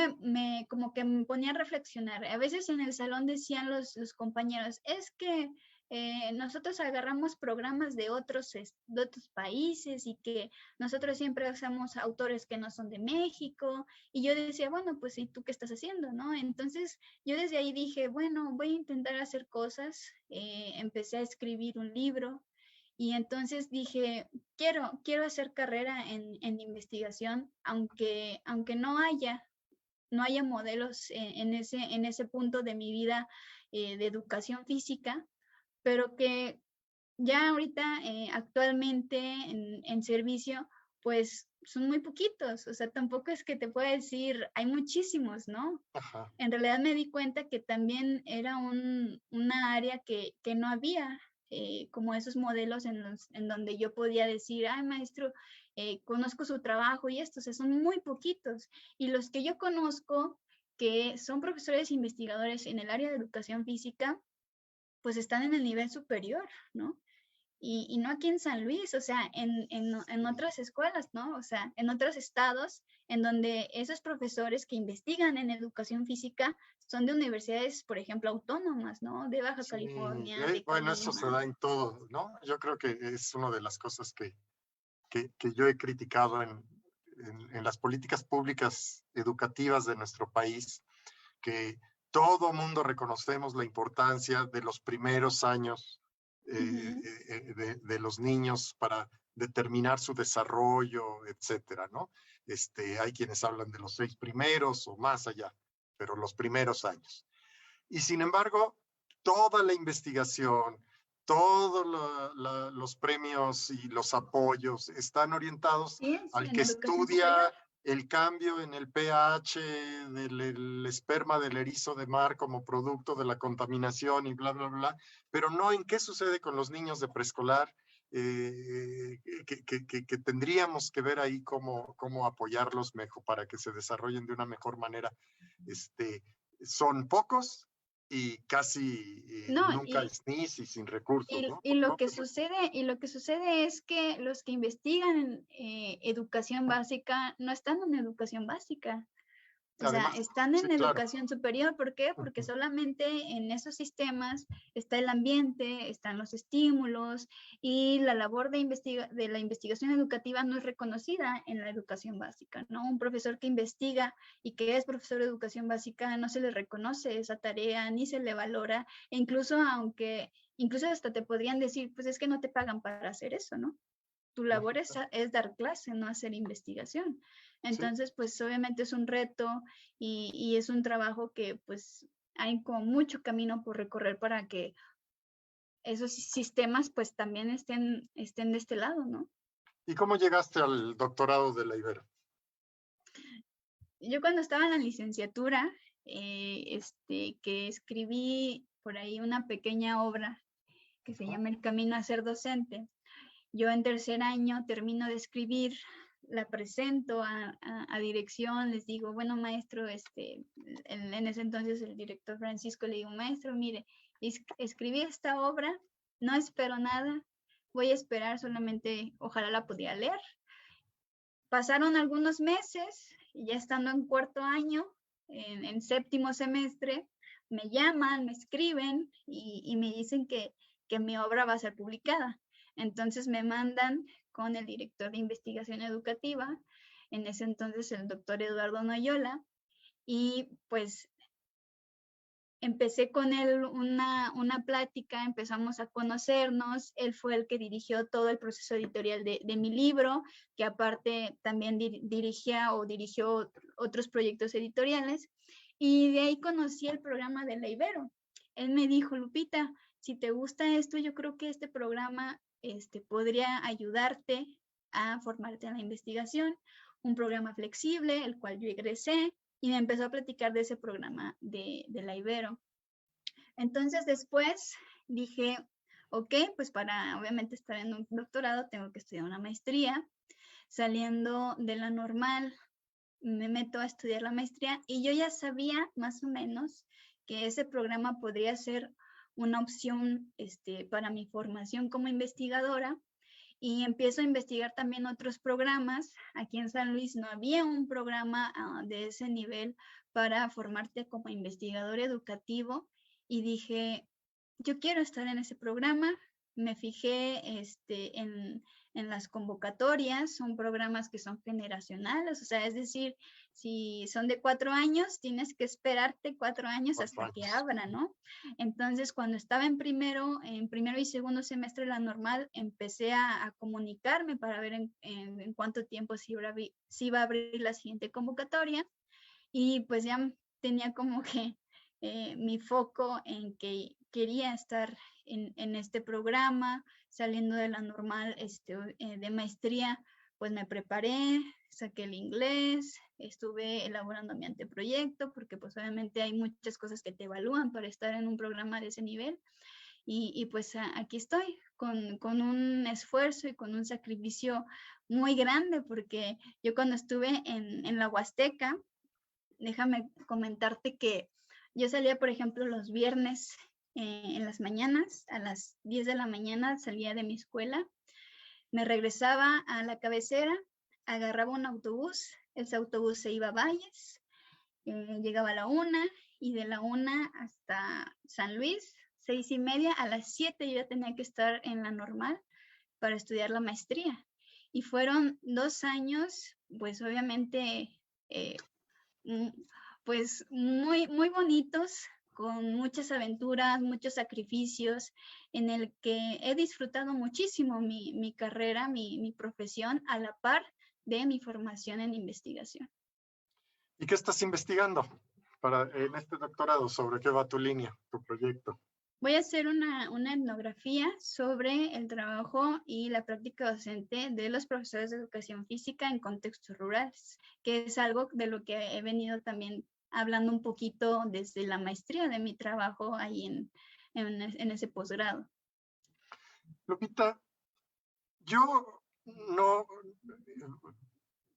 Speaker 5: como que me ponía a reflexionar. A veces en el salón decían los compañeros, es que nosotros agarramos programas de otros países y que nosotros siempre usamos autores que no son de México. Y yo decía, bueno, pues ¿y tú qué estás haciendo, no? Entonces yo desde ahí dije, bueno, voy a intentar hacer cosas. Empecé a escribir un libro. Y entonces dije, quiero hacer carrera en investigación, aunque no haya modelos en ese punto de mi vida de educación física, pero que ya ahorita actualmente en servicio, pues son muy poquitos, o sea, tampoco es que te pueda decir, hay muchísimos, ¿no?
Speaker 4: Ajá.
Speaker 5: En realidad me di cuenta que también era una área que no había como esos modelos en donde yo podía decir, ay, maestro, conozco su trabajo y esto, o sea, son muy poquitos. Y los que yo conozco, que son profesores investigadores en el área de educación física, pues están en el nivel superior, ¿no? Y no aquí en San Luis, o sea, en otras escuelas, ¿no? O sea, en otros estados, en donde esos profesores que investigan en educación física son de universidades, por ejemplo, autónomas, ¿no? De Baja
Speaker 4: Sí,
Speaker 5: California, de
Speaker 4: bueno, eso se da
Speaker 5: Colima.
Speaker 4: en todo, ¿no? Yo creo que es una de las cosas que yo he criticado en las políticas públicas educativas de nuestro país, que todo mundo reconocemos la importancia de los primeros años de los niños para determinar su desarrollo, etcétera, ¿no? Hay quienes hablan de los 6 primeros o más allá, pero los primeros años. Y sin embargo, toda la investigación, todos los premios y los apoyos están orientados
Speaker 5: Sí,
Speaker 4: al
Speaker 5: en
Speaker 4: que
Speaker 5: educación
Speaker 4: estudia
Speaker 5: superior.
Speaker 4: el cambio en el pH del esperma del erizo de mar como producto de la contaminación y bla, bla, bla, pero no en qué sucede con los niños de preescolar, que tendríamos que ver ahí cómo apoyarlos mejor para que se desarrollen de una mejor manera. Son pocos y casi
Speaker 5: No,
Speaker 4: nunca SNIS y sin recursos, ¿no?
Speaker 5: y lo que sucede es que los que investigan en educación básica no están en educación básica. O sea,
Speaker 4: Además,
Speaker 5: están
Speaker 4: sí,
Speaker 5: en
Speaker 4: claro.
Speaker 5: educación superior. ¿Por qué? Porque solamente en esos sistemas está el ambiente, están los estímulos y la labor de la investigación educativa no es reconocida en la educación básica, ¿no? Un profesor que investiga y que es profesor de educación básica no se le reconoce esa tarea ni se le valora, e incluso hasta te podrían decir, pues es que no te pagan para hacer eso, ¿no? Tu labor es dar clase, no hacer investigación. Entonces, pues obviamente es un reto y es un trabajo que pues hay como mucho camino por recorrer para que esos sistemas pues también estén de este lado, ¿no?
Speaker 4: ¿Y cómo llegaste al doctorado de la Ibero?
Speaker 5: Yo cuando estaba en la licenciatura, que escribí por ahí una pequeña obra que se llama El camino a ser docente. Yo en tercer año termino de escribir, la presento a dirección, les digo, bueno, maestro, en ese entonces el director Francisco le digo, maestro, mire, escribí esta obra, no espero nada, voy a esperar solamente, ojalá la pudiera leer. Pasaron algunos meses y ya estando en cuarto año, en séptimo semestre, me llaman, me escriben y me dicen que mi obra va a ser publicada. Entonces me mandan con el director de investigación educativa, en ese entonces el doctor Eduardo Noyola, y pues empecé con él una plática, empezamos a conocernos, él fue el que dirigió todo el proceso editorial de mi libro, que aparte también dirigió otros proyectos editoriales, y de ahí conocí el programa de la Ibero. Él me dijo, Lupita, si te gusta esto, yo creo que este programa podría ayudarte a formarte en la investigación, un programa flexible, el cual yo egresé, y me empezó a platicar de ese programa de la Ibero. Entonces después dije, ok, pues para obviamente estar en un doctorado tengo que estudiar una maestría. Saliendo de la normal, me meto a estudiar la maestría y yo ya sabía más o menos que ese programa podría ser una opción para mi formación como investigadora, y empiezo a investigar también otros programas. Aquí en San Luis no había un programa de ese nivel para formarte como investigador educativo, y dije, yo quiero estar en ese programa. Me fijé en las convocatorias, son programas que son generacionales, o sea, es decir, si son de 4 años, tienes que esperarte 4 años hasta que abra, ¿no? Entonces, cuando estaba en primero y segundo semestre de la normal, empecé a comunicarme para ver en cuánto tiempo se iba a abrir la siguiente convocatoria, y pues ya tenía como que mi foco en que quería estar en este programa. Saliendo de la normal de maestría, pues me preparé, saqué el inglés, estuve elaborando mi anteproyecto, porque pues obviamente hay muchas cosas que te evalúan para estar en un programa de ese nivel, y pues aquí estoy con un esfuerzo y con un sacrificio muy grande, porque yo cuando estuve en la Huasteca, déjame comentarte que yo salía, por ejemplo, los viernes en las mañanas, a las 10 de la mañana salía de mi escuela, me regresaba a la cabecera, agarraba un autobús, ese autobús se iba a Valles, llegaba a la 1, y de la 1 hasta San Luis, 6:30, a las 7 yo ya tenía que estar en la normal para estudiar la maestría. Y fueron 2 años, pues obviamente, pues muy, muy bonitos, con muchas aventuras, muchos sacrificios, en el que he disfrutado muchísimo mi carrera, mi profesión, a la par de mi formación en investigación.
Speaker 4: ¿Y qué estás investigando en este doctorado? ¿Sobre qué va tu línea, tu proyecto?
Speaker 5: Voy a hacer una etnografía sobre el trabajo y la práctica docente de los profesores de educación física en contextos rurales, que es algo de lo que he venido también hablando un poquito desde la maestría de mi trabajo ahí en ese posgrado.
Speaker 4: Lupita, yo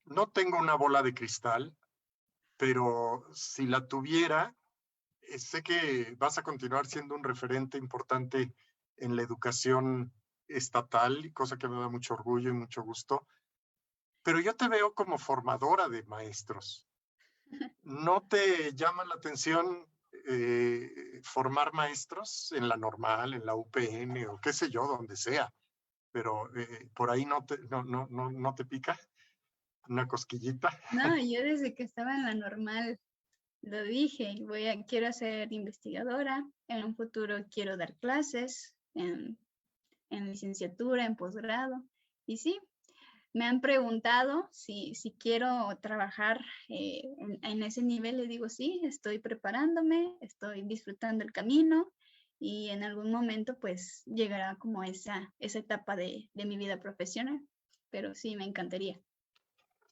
Speaker 4: no tengo una bola de cristal, pero si la tuviera, sé que vas a continuar siendo un referente importante en la educación estatal, cosa que me da mucho orgullo y mucho gusto, pero yo te veo como formadora de maestros. ¿No te llama la atención formar maestros en la normal, en la UPN o qué sé yo, donde sea? Pero por ahí no te pica una cosquillita.
Speaker 5: No, yo desde que estaba en la normal lo dije, quiero ser investigadora, en un futuro quiero dar clases en licenciatura, en posgrado, y sí, me han preguntado si quiero trabajar en ese nivel. Le digo, sí, estoy preparándome, estoy disfrutando el camino, y en algún momento pues llegará como esa etapa de mi vida profesional. pero sí, me encantaría.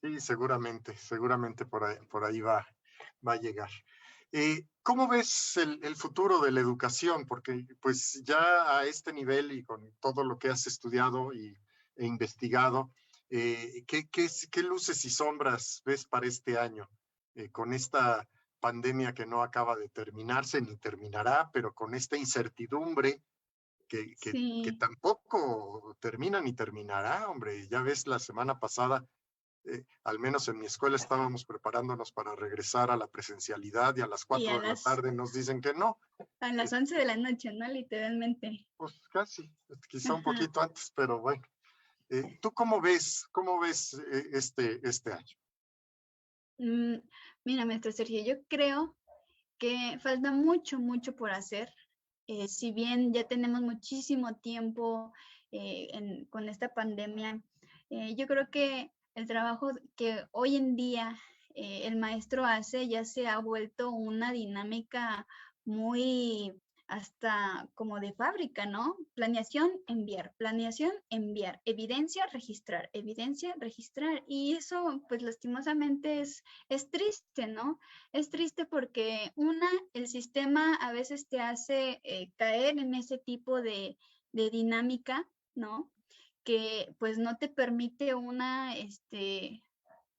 Speaker 4: Sí, seguramente por ahí va a llegar. ¿Cómo ves el futuro de la educación? Porque pues ya a este nivel y con todo lo que has estudiado e investigado, ¿qué luces y sombras ves para este año? Con esta pandemia que no acaba de terminarse ni terminará, pero con esta incertidumbre que
Speaker 5: Sí,
Speaker 4: tampoco termina ni terminará, hombre. Ya ves, la semana pasada al menos en mi escuela estábamos preparándonos para regresar a la presencialidad y a las
Speaker 5: y
Speaker 4: 4 de la tarde nos dicen que no.
Speaker 5: a las 11 de la noche, ¿no? Literalmente.
Speaker 4: Pues casi, quizá un
Speaker 5: Ajá.
Speaker 4: poquito antes, pero bueno. ¿Tú cómo ves este año?
Speaker 5: Mm, Mira, maestro Sergio, yo creo que falta mucho, mucho por hacer. Si bien ya tenemos muchísimo tiempo con esta pandemia, yo creo que el trabajo que hoy en día el maestro hace ya se ha vuelto una dinámica muy hasta como de fábrica, ¿no? Planeación, enviar, evidencia, registrar. Y eso, pues lastimosamente es triste, ¿no? Es triste porque el sistema a veces te hace caer en ese tipo de dinámica, ¿no? Que pues no te permite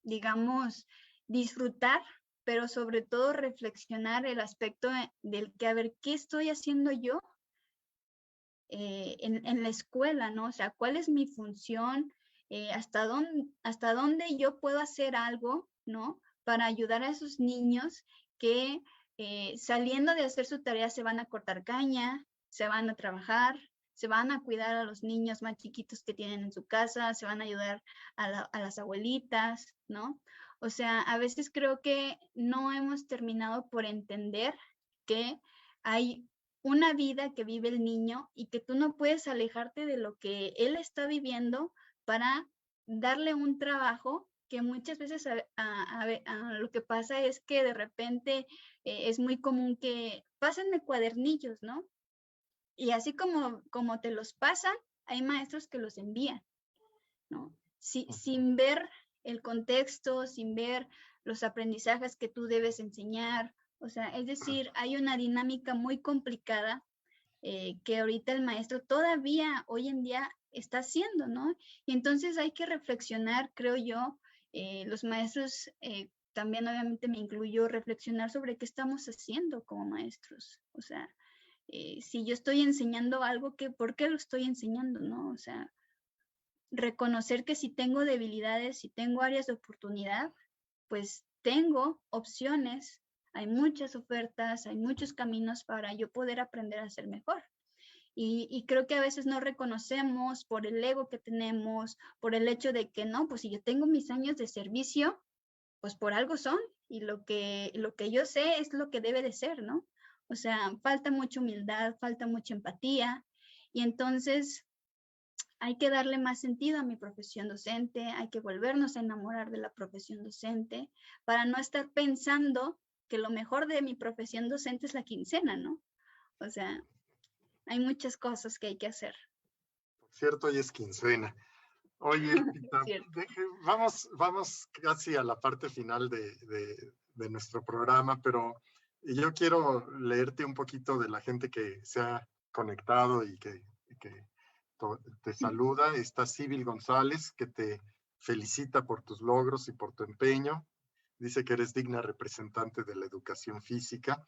Speaker 5: digamos, disfrutar, pero sobre todo reflexionar el aspecto del que, a ver, ¿qué estoy haciendo yo en la escuela, ¿no? O sea, ¿cuál es mi función? Hasta dónde yo puedo hacer algo, ¿no? Para ayudar a esos niños que saliendo de hacer su tarea se van a cortar caña, se van a trabajar, se van a cuidar a los niños más chiquitos que tienen en su casa, se van a ayudar a las abuelitas, ¿no? O sea, a veces creo que no hemos terminado por entender que hay una vida que vive el niño y que tú no puedes alejarte de lo que él está viviendo para darle un trabajo que muchas veces lo que pasa es que de repente es muy común que pásenme cuadernillos, ¿no? Y así como te los pasan, hay maestros que los envían, ¿no? Sin ver el contexto, sin ver los aprendizajes que tú debes enseñar. O sea, es decir, hay una dinámica muy complicada que ahorita el maestro todavía hoy en día está haciendo, ¿no? Y entonces hay que reflexionar, creo yo, los maestros, también obviamente me incluyo, reflexionar sobre qué estamos haciendo como maestros. O sea, si yo estoy enseñando algo, ¿por qué lo estoy enseñando, no? O sea, reconocer que si tengo debilidades, si tengo áreas de oportunidad, pues tengo opciones, hay muchas ofertas, hay muchos caminos para yo poder aprender a ser mejor. Y creo que a veces no reconocemos por el ego que tenemos, por el hecho de que no, pues si yo tengo mis años de servicio, pues por algo son, y lo que yo sé es lo que debe de ser, ¿no? O sea, falta mucha humildad, falta mucha empatía, y entonces hay que darle más sentido a mi profesión docente, hay que volvernos a enamorar de la profesión docente para no estar pensando que lo mejor de mi profesión docente es la quincena, ¿no? O sea, hay muchas cosas que hay que hacer.
Speaker 4: Por cierto, hoy es quincena. Oye, Lupita,
Speaker 5: Cierto.
Speaker 4: vamos casi a la parte final de nuestro programa, pero yo quiero leerte un poquito de la gente que se ha conectado y que te saluda. Está Sibyl González, que te felicita por tus logros y por tu empeño. Dice que eres digna representante de la educación física.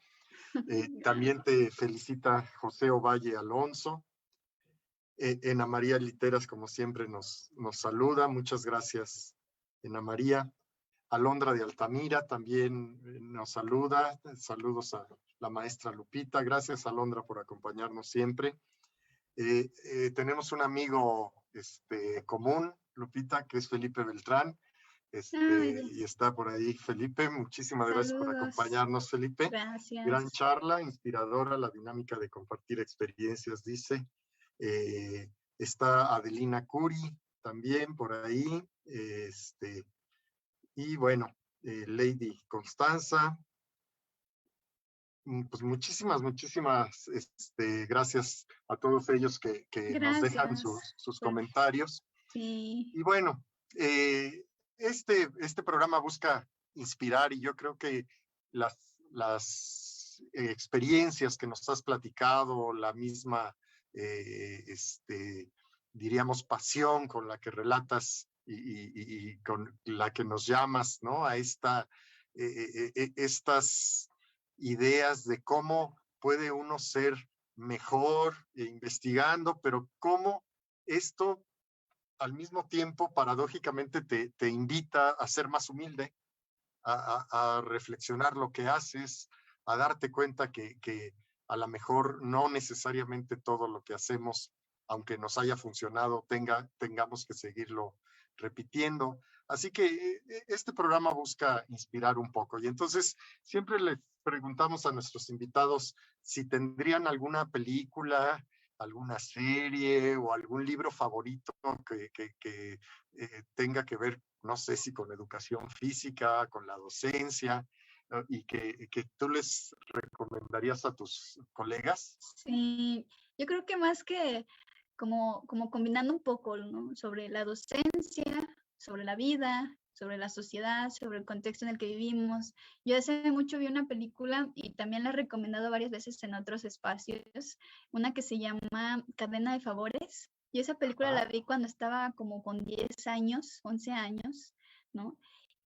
Speaker 4: También te felicita José Ovalle Alonso. Ena María Literas, como siempre, nos saluda. Muchas gracias, Ena María. Alondra de Altamira también nos saluda. Saludos a la maestra Lupita. Gracias, Alondra, por acompañarnos siempre. Tenemos un amigo común, Lupita, que es Felipe Beltrán. Y está por ahí Felipe. Muchísimas gracias por
Speaker 5: Saludos.
Speaker 4: acompañarnos, Felipe. Gran
Speaker 5: Gracias.
Speaker 4: charla, inspiradora, la dinámica de compartir experiencias, dice. Está Adelina Curi también por ahí. Y bueno, Lady Constanza. Pues muchísimas gracias a todos ellos que nos dejan
Speaker 5: Gracias.
Speaker 4: sus comentarios.
Speaker 5: Sí,
Speaker 4: Y bueno, este programa busca inspirar y yo creo que las experiencias que nos has platicado, la misma, diríamos, pasión con la que relatas y con la que nos llamas, ¿no? A estas ideas de cómo puede uno ser mejor investigando, pero cómo esto al mismo tiempo, paradójicamente, te invita a ser más humilde, a reflexionar lo que haces, a darte cuenta que a lo mejor no necesariamente todo lo que hacemos, aunque nos haya funcionado, tengamos que seguirlo repitiendo. Así que este programa busca inspirar un poco. Y entonces siempre les preguntamos a nuestros invitados si tendrían alguna película, alguna serie o algún libro favorito que tenga que ver, no sé si con educación física, con la docencia, ¿no? Y que tú les recomendarías a tus colegas.
Speaker 5: sí. Yo creo que más que como combinando un poco, ¿no? Sobre la docencia, sobre la vida, sobre la sociedad, sobre el contexto en el que vivimos. Yo hace mucho vi una película y también la he recomendado varias veces en otros espacios, una que se llama Cadena de Favores. Y esa película la vi cuando estaba como con 10 años, 11 años, ¿no?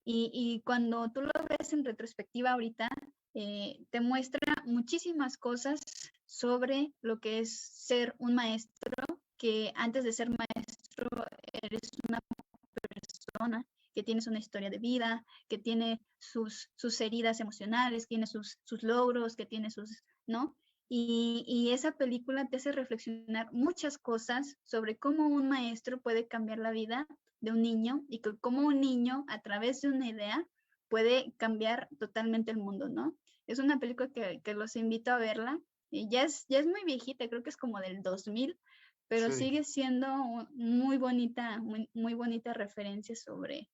Speaker 5: Y cuando tú lo ves en retrospectiva ahorita, te muestra muchísimas cosas sobre lo que es ser un maestro, que antes de ser maestro eres una persona que tienes una historia de vida, que tiene sus heridas emocionales, tiene sus logros, que tiene sus, ¿no? Y esa película te hace reflexionar muchas cosas sobre cómo un maestro puede cambiar la vida de un niño y que cómo un niño a través de una idea puede cambiar totalmente el mundo, ¿no? Es una película que los invito a verla. Y ya es muy viejita, creo que es como del 2000, pero
Speaker 4: Sí.
Speaker 5: sigue siendo muy bonita, muy bonita referencia sobre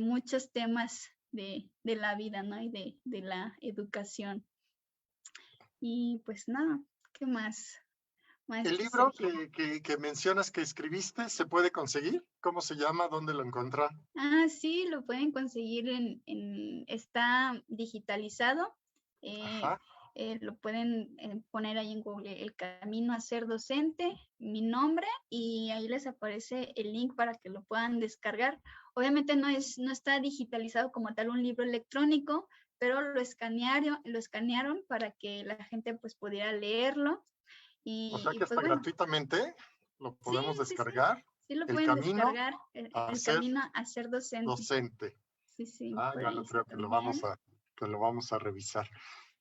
Speaker 5: muchos temas de la vida, ¿no? Y de la educación. Y pues nada, ¿qué más?
Speaker 4: El
Speaker 5: Maestro
Speaker 4: libro
Speaker 5: Sergio.
Speaker 4: que mencionas que escribiste, ¿se puede conseguir? ¿Cómo se llama? ¿Dónde lo encuentran?
Speaker 5: Ah, sí, lo pueden conseguir está digitalizado. eh,
Speaker 4: Ajá.
Speaker 5: lo pueden poner ahí en Google, El Camino a Ser Docente, mi nombre, y ahí les aparece el link para que lo puedan descargar. Obviamente no está digitalizado como tal un libro electrónico, pero lo escanearon para que la gente pues pudiera leerlo.
Speaker 4: O sea
Speaker 5: Y
Speaker 4: que
Speaker 5: pues
Speaker 4: está
Speaker 5: bueno,
Speaker 4: gratuitamente, lo
Speaker 5: sí,
Speaker 4: podemos
Speaker 5: sí, sí,
Speaker 4: descargar.
Speaker 5: sí lo
Speaker 4: El
Speaker 5: pueden
Speaker 4: camino
Speaker 5: descargar,
Speaker 4: a
Speaker 5: el
Speaker 4: ser
Speaker 5: camino a ser docente.
Speaker 4: docente.
Speaker 5: Sí, sí,
Speaker 4: Ah,
Speaker 5: por
Speaker 4: ya
Speaker 5: ahí
Speaker 4: lo
Speaker 5: está
Speaker 4: creo que
Speaker 5: también.
Speaker 4: que lo vamos a revisar.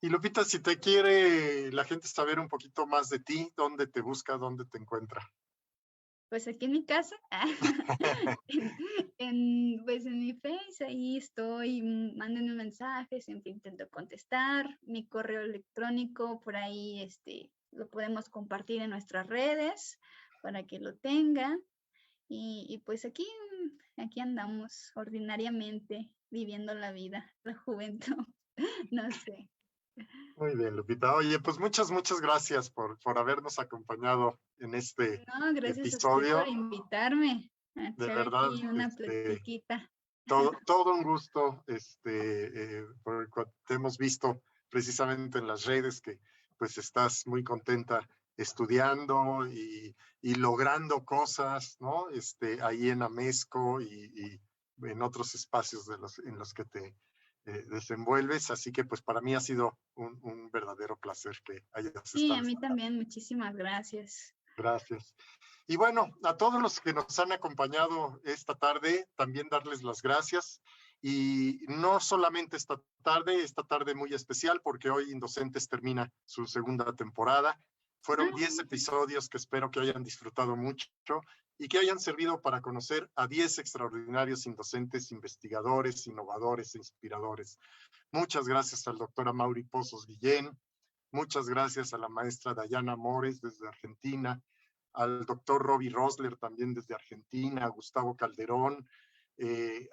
Speaker 4: Y Lupita, si te quiere la gente saber un poquito más de ti, ¿dónde te busca, dónde te encuentra?
Speaker 5: Pues aquí en mi casa, pues en mi Face, ahí estoy, mándenme mensajes, siempre intento contestar. Mi correo electrónico, por ahí lo podemos compartir en nuestras redes para que lo tengan. Y pues aquí andamos ordinariamente viviendo la vida, la juventud, no sé.
Speaker 4: Muy bien, Lupita. Oye, pues muchas gracias por habernos acompañado en este
Speaker 5: No, gracias a usted por
Speaker 4: episodio.
Speaker 5: invitarme a
Speaker 4: De
Speaker 5: echar
Speaker 4: verdad,
Speaker 5: aquí una platiquita.
Speaker 4: todo un gusto, porque te hemos visto precisamente en las redes que pues estás muy contenta estudiando y logrando cosas, ¿no? Ahí en Amesco y en otros espacios en los que te desenvuelves. Así que pues para mí ha sido un verdadero placer que hayas
Speaker 5: Sí,
Speaker 4: estado
Speaker 5: a mí
Speaker 4: esta tarde.
Speaker 5: también, muchísimas gracias.
Speaker 4: Gracias. Y bueno, a todos los que nos han acompañado esta tarde, también darles las gracias. Y no solamente esta tarde muy especial, porque hoy Indocentes termina su segunda temporada. Fueron 10
Speaker 5: Ah,
Speaker 4: episodios que espero que hayan disfrutado mucho y que hayan servido para conocer a 10 extraordinarios indocentes, investigadores, innovadores e inspiradores. Muchas gracias al doctor Amaury Pozos Guillén. Muchas gracias a la maestra Dayana Mores desde Argentina, al doctor Robbie Rosler también desde Argentina, a Gustavo Calderón,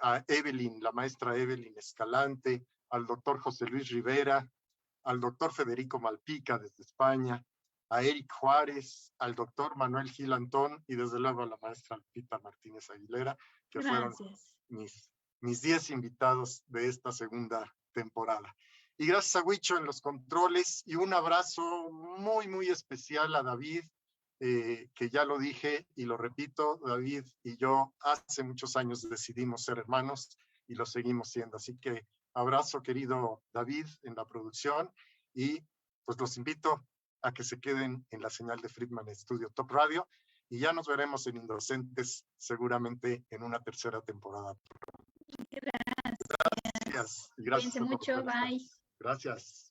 Speaker 4: a Evelyn, la maestra Evelyn Escalante, al doctor José Luis Rivera, al doctor Federico Malpica desde España, a Eric Juárez, al doctor Manuel Gil Antón y desde luego a la maestra Lupita Martínez Aguilera, que fueron mis 10 invitados de esta segunda temporada. Y gracias a Huicho en los controles, y un abrazo muy, muy especial a David, que ya lo dije y lo repito, David y yo hace muchos años decidimos ser hermanos y lo seguimos siendo. Así que abrazo, querido David, en la producción, y pues los invito a que se queden en la señal de Friedman Studio Top Radio, y ya nos veremos en Indocentes seguramente en una tercera temporada.
Speaker 5: Gracias.
Speaker 4: Gracias.
Speaker 5: Cuídense mucho, bye.
Speaker 4: Gracias.